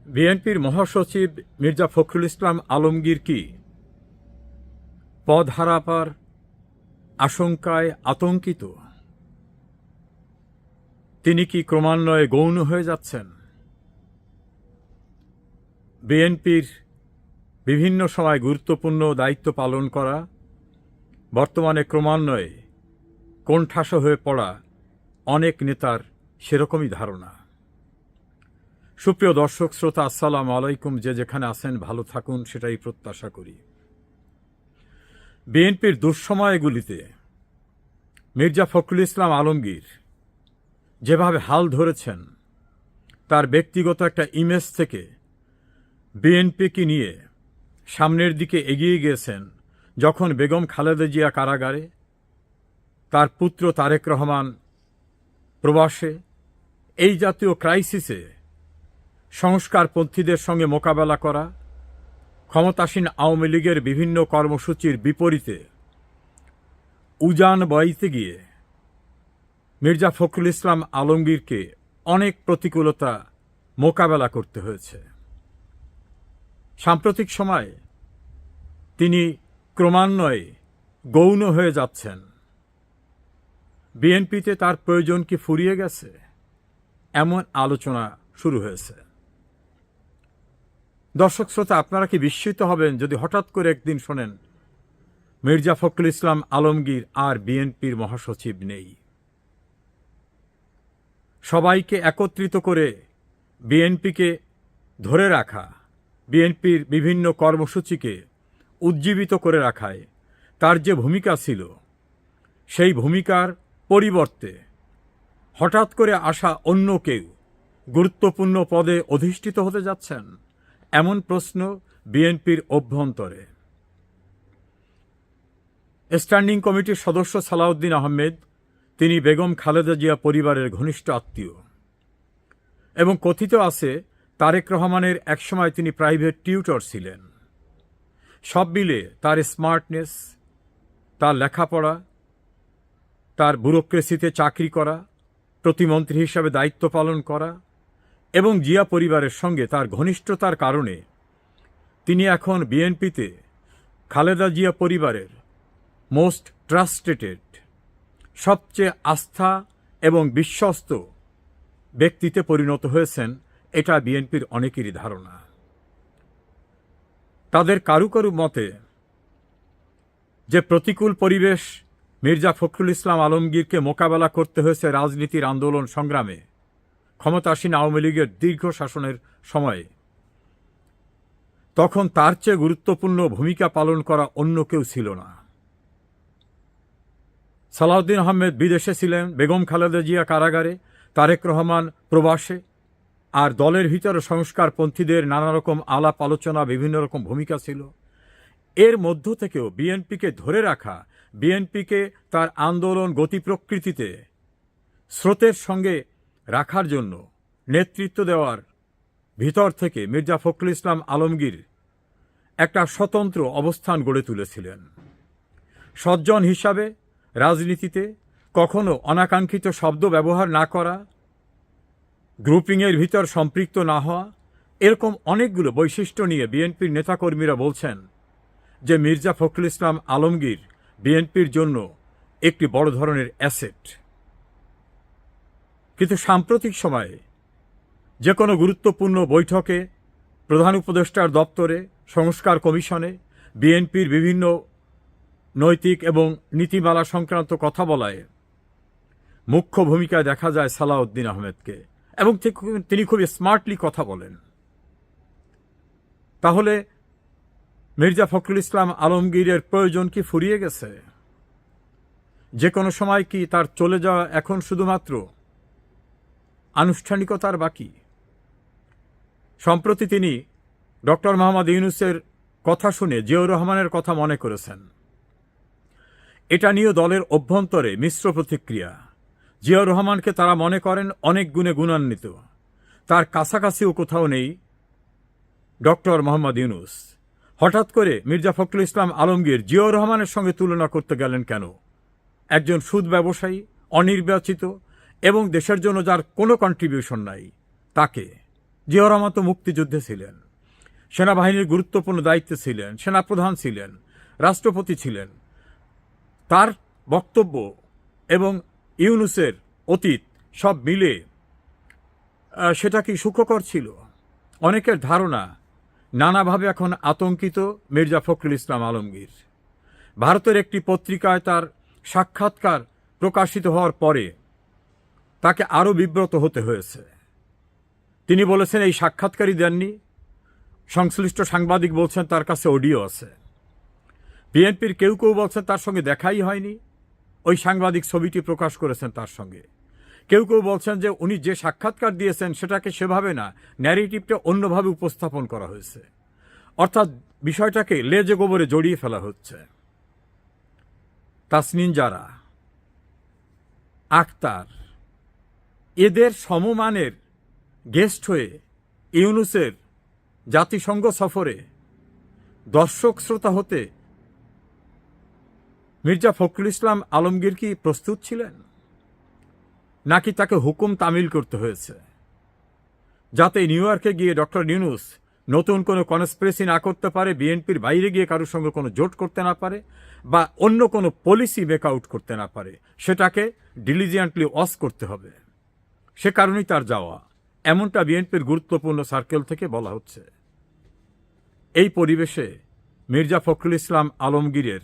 বিএনপির মহাসচিব মির্জা ফখরুল ইসলাম আলমগীর কি পদ হারাবার আশঙ্কায় আতঙ্কিত? তিনি কি ক্রমান্বয়ে গৌণ হয়ে যাচ্ছেন? বিএনপির বিভিন্ন সময় গুরুত্বপূর্ণ দায়িত্ব পালন করা বর্তমানে ক্রমান্বয়ে কোণঠাসা হয়ে পড়া অনেক নেতার সেরকমই ধারণা। সুপ্রিয় দর্শক শ্রোতা, আসসালামু আলাইকুম। যে যেখানে আছেন ভালো থাকুন, সেটাই প্রত্যাশা করি। বিএনপির দুঃসময়গুলিতে মির্জা ফখরুল ইসলাম আলমগীর যেভাবে হাল ধরেছেন, তার ব্যক্তিগত একটা ইমেজ থেকে বিএনপিকে নিয়ে সামনের দিকে এগিয়ে গিয়েছেন। যখন বেগম খালেদা জিয়া কারাগারে, তার পুত্র তারেক রহমান প্রবাসে, এই জাতীয় ক্রাইসিসে সংস্কারপন্থীদের সঙ্গে মোকাবেলা করা, ক্ষমতাসীন আওয়ামী লীগের বিভিন্ন কর্মসূচির বিপরীতে উজান বইতে গিয়ে মির্জা ফখরুল ইসলাম আলমগীরকে অনেক প্রতিকূলতা মোকাবেলা করতে হয়েছে। সাম্প্রতিক সময়ে তিনি ক্রমান্বয়ে গৌণ হয়ে যাচ্ছেন। বিএনপিতে তার প্রয়োজন কি ফুরিয়ে গেছে? এমন আলোচনা শুরু হয়েছে। দর্শক শ্রোতা, আপনারা কি বিস্মিত হবেন যদি হঠাৎ করে একদিন শোনেন মির্জা ফখরুল ইসলাম আলমগীর আর বিএনপির মহাসচিব নেই? সবাইকে একত্রিত করে বিএনপিকে ধরে রাখা, বিএনপির বিভিন্ন কর্মসূচিকে উজ্জীবিত করে রাখায় তার যে ভূমিকা ছিল, সেই ভূমিকার পরিবর্তে হঠাৎ করে আসা অন্য কেউ গুরুত্বপূর্ণ পদে অধিষ্ঠিত হতে যাচ্ছেন, এমন প্রশ্ন বিএনপির অভ্যন্তরে। স্ট্যান্ডিং কমিটির সদস্য সালাউদ্দিন আহমেদ, তিনি বেগম খালেদা জিয়া পরিবারের ঘনিষ্ঠ আত্মীয় এবং কথিত আছে তারেক রহমানের একসময় তিনি প্রাইভেট টিউটর ছিলেন। সব মিলে তার স্মার্টনেস, তার লেখাপড়া, তার ব্যুরোক্রেসিতে চাকরি করা, প্রতিমন্ত্রী হিসাবে দায়িত্ব পালন করা এবং জিয়া পরিবারের সঙ্গে তার ঘনিষ্ঠতার কারণে তিনি এখন বিএনপিতে খালেদা জিয়া পরিবারের মোস্ট ট্রাস্টেড, সবচেয়ে আস্থা এবং বিশ্বস্ত ব্যক্তিতে পরিণত হয়েছেন। এটা বিএনপির অনেকেরই ধারণা। তাদের কারু কারু মতে যে প্রতিকূল পরিবেশ মির্জা ফখরুল ইসলাম আলমগীরকে মোকাবেলা করতে হয়েছে রাজনীতির আন্দোলন সংগ্রামে, ক্ষমতাসীন আওয়ামী লীগের দীর্ঘ শাসনের সময়ে, তখন তার চেয়ে গুরুত্বপূর্ণ ভূমিকা পালন করা অন্য কেউ ছিল না। সালাউদ্দিন আহমেদ বিদেশে ছিলেন, বেগম খালেদা জিয়া কারাগারে, তারেক রহমান প্রবাসে, আর দলের ভিতরে সংস্কারপন্থীদের নানা রকম আলাপ আলোচনা, বিভিন্ন রকম ভূমিকা ছিল। এর মধ্য থেকেও বিএনপিকে ধরে রাখা, বিএনপিকে তার আন্দোলন গতি প্রকৃতিতে স্রোতের সঙ্গে রাখার জন্য নেতৃত্ব দেওয়ার ভিতর থেকে মির্জা ফখরুল ইসলাম আলমগীর একটা স্বতন্ত্র অবস্থান গড়ে তুলেছিলেন। সজ্জন হিসাবে রাজনীতিতে কখনো অনাকাঙ্ক্ষিত শব্দ ব্যবহার না করা, গ্রুপিংয়ের ভিতর সম্পৃক্ত না হওয়া, এরকম অনেকগুলো বৈশিষ্ট্য নিয়ে বিএনপির নেতাকর্মীরা বলছেন যে মির্জা ফখরুল ইসলাম আলমগীর বিএনপির জন্য একটি বড় ধরনের অ্যাসেট। কিন্তু সাম্প্রতিক সময়ে যে কোনো গুরুত্বপূর্ণ বৈঠকে, প্রধান উপদেষ্টার দপ্তরে, সংস্কার কমিশনে বিএনপির বিভিন্ন নৈতিক এবং নীতিমালা সংক্রান্ত কথা বলায় মুখ্য ভূমিকায় দেখা যায় সালাউদ্দিন আহমেদকে, এবং তিনি খুব স্মার্টলি কথা বলেন। তাহলে মির্জা ফখরুল ইসলাম আলমগীরের প্রয়োজন কি ফুরিয়ে গেছে? যে কোনো সময় কি তার চলে যাওয়া এখন শুধুমাত্র আনুষ্ঠানিকতার বাকি? সম্প্রতি তিনি ডক্টর মোহাম্মদ ইউনূসের কথা শুনে জিয়াউর রহমানের কথা মনে করেছেন। এটা নিয়েও দলের অভ্যন্তরে মিশ্র প্রতিক্রিয়া। জিয়াউর রহমানকে তারা মনে করেন অনেক গুণে গুণান্বিত, তার কাছাকাছিও কোথাও নেই ডক্টর মোহাম্মদ ইউনূস। হঠাৎ করে মির্জা ফখরুল ইসলাম আলমগীর জিয়াউর রহমানের সঙ্গে তুলনা করতে গেলেন কেন? একজন সুদ ব্যবসায়ী, অনির্বাচিত এবং দেশের জন্য যার কোনো কন্ট্রিবিউশন নাই, তাকে জিয়াউর রহমান তো মুক্তিযুদ্ধে ছিলেন, সেনাবাহিনীর গুরুত্বপূর্ণ দায়িত্বে ছিলেন, সেনাপ্রধান ছিলেন, রাষ্ট্রপতি ছিলেন। তার বক্তব্য এবং ইউনূসের অতীত সব মিলে সেটা কি সুখকর ছিল? অনেকের ধারণা নানাভাবে এখন আতঙ্কিত মির্জা ফখরুল ইসলাম আলমগীর। ভারতের একটি পত্রিকায় তার সাক্ষাৎকার প্রকাশিত হওয়ার পরে তাকে আরও বিব্রত হতে হয়েছে। তিনি বলেছেন এই সাক্ষাৎকারই দেননি, সংশ্লিষ্ট সাংবাদিক বলছেন তার কাছে অডিও আছে। বিএনপির কেউ কেউ বলছেন তার সঙ্গে দেখাই হয়নি, ওই সাংবাদিক ছবিটি প্রকাশ করেছেন তার সঙ্গে। কেউ কেউ বলছেন যে উনি যে সাক্ষাৎকার দিয়েছেন সেটাকে সেভাবে না, ন্যারেটিভটা অন্যভাবে উপস্থাপন করা হয়েছে, অর্থাৎ বিষয়টাকে লেজে গোবরে জড়িয়ে ফেলা হচ্ছে। তাসনিন জারা, আক্তার এদের সমমানের গেস্ট হয়ে ইউনূসের জাতিসংঘ সফরে দর্শক শ্রোতা হতে মির্জা ফখরুল ইসলাম আলমগীর কি প্রস্তুত ছিলেন, নাকি তাকে হুকুম তামিল করতে হয়েছে যাতে নিউ ইয়র্কে গিয়ে ডক্টর ইউনূস নতুন কোনো কনস্পিরেসি না করতে পারে, বিএনপির বাইরে গিয়ে কারোর সঙ্গে কোনো জোট করতে না পারে, বা অন্য কোনো পলিসি মেক আউট করতে না পারে, সেটাকে ডিলিজিয়েন্টলি ওয়াচ করতে হবে। সে কারণেই তার যাওয়া, এমনটা বিএনপির গুরুত্বপূর্ণ সার্কেল থেকে বলা হচ্ছে। এই পরিবেশে মির্জা ফখরুল ইসলাম আলমগীরের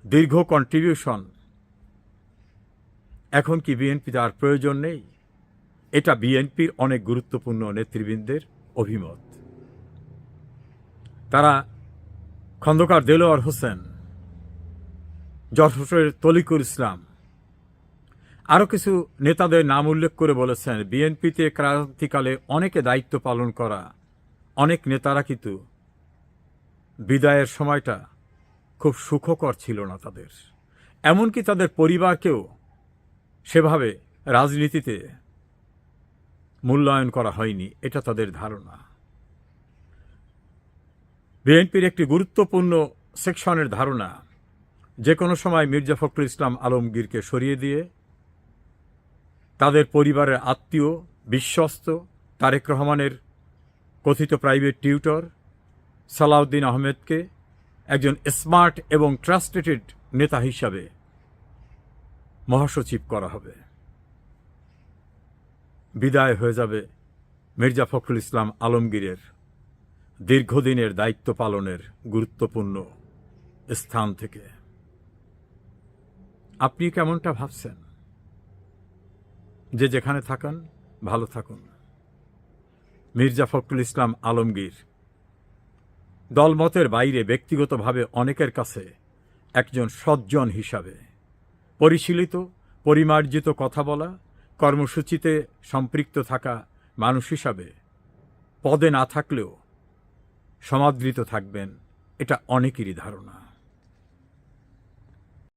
দীর্ঘ কন্ট্রিবিউশন এখন কি বিএনপিতে আর প্রয়োজন নেই? এটা বিএনপির অনেক গুরুত্বপূর্ণ নেতৃবৃন্দের অভিমত। তারা খন্দকার দেলোয়ার হোসেন, যশোরের তলিকুল ইসলাম, আরও কিছু নেতাদের নাম উল্লেখ করে বলেছেন বিএনপিতে ক্রান্তিকালে অনেকে দায়িত্ব পালন করা অনেক নেতারা কিন্তু বিদায়ের সময়টা খুব সুখকর ছিল না তাদের, এমনকি তাদের পরিবারকেও সেভাবে রাজনীতিতে মূল্যায়ন করা হয়নি, এটা তাদের ধারণা। বিএনপির একটি গুরুত্বপূর্ণ সেকশনের ধারণা যে কোনো সময় মির্জা ফখরুল ইসলাম আলমগীরকে সরিয়ে দিয়ে তাদের পরিবারের আত্মীয়, বিশ্বস্ত তারেক রহমানের কথিত প্রাইভেট টিউটর সালাউদ্দিন আহমেদকে একজন স্মার্ট এবং ট্রাস্টেড নেতা হিসাবে মহাসচিব করা হবে। বিদায় হয়ে যাবে মির্জা ফখরুল ইসলাম আলমগীরের দীর্ঘদিনের দায়িত্ব পালনের গুরুত্বপূর্ণ স্থান থেকে। আপনি কেমনটা ভাবছেন? যে যেখানে থাকেন ভালো থাকুন। মির্জা ফখরুল ইসলাম আলমগীর দলমতের বাইরে ব্যক্তিগতভাবে অনেকের কাছে একজন সজ্জন হিসাবে পরিশীলিত, পরিমার্জিত কথা বলা, কর্মসূচিতে সম্পৃক্ত থাকা মানুষ হিসাবে পদে না থাকলেও সমাদৃত থাকবেন, এটা অনেকেরই ধারণা।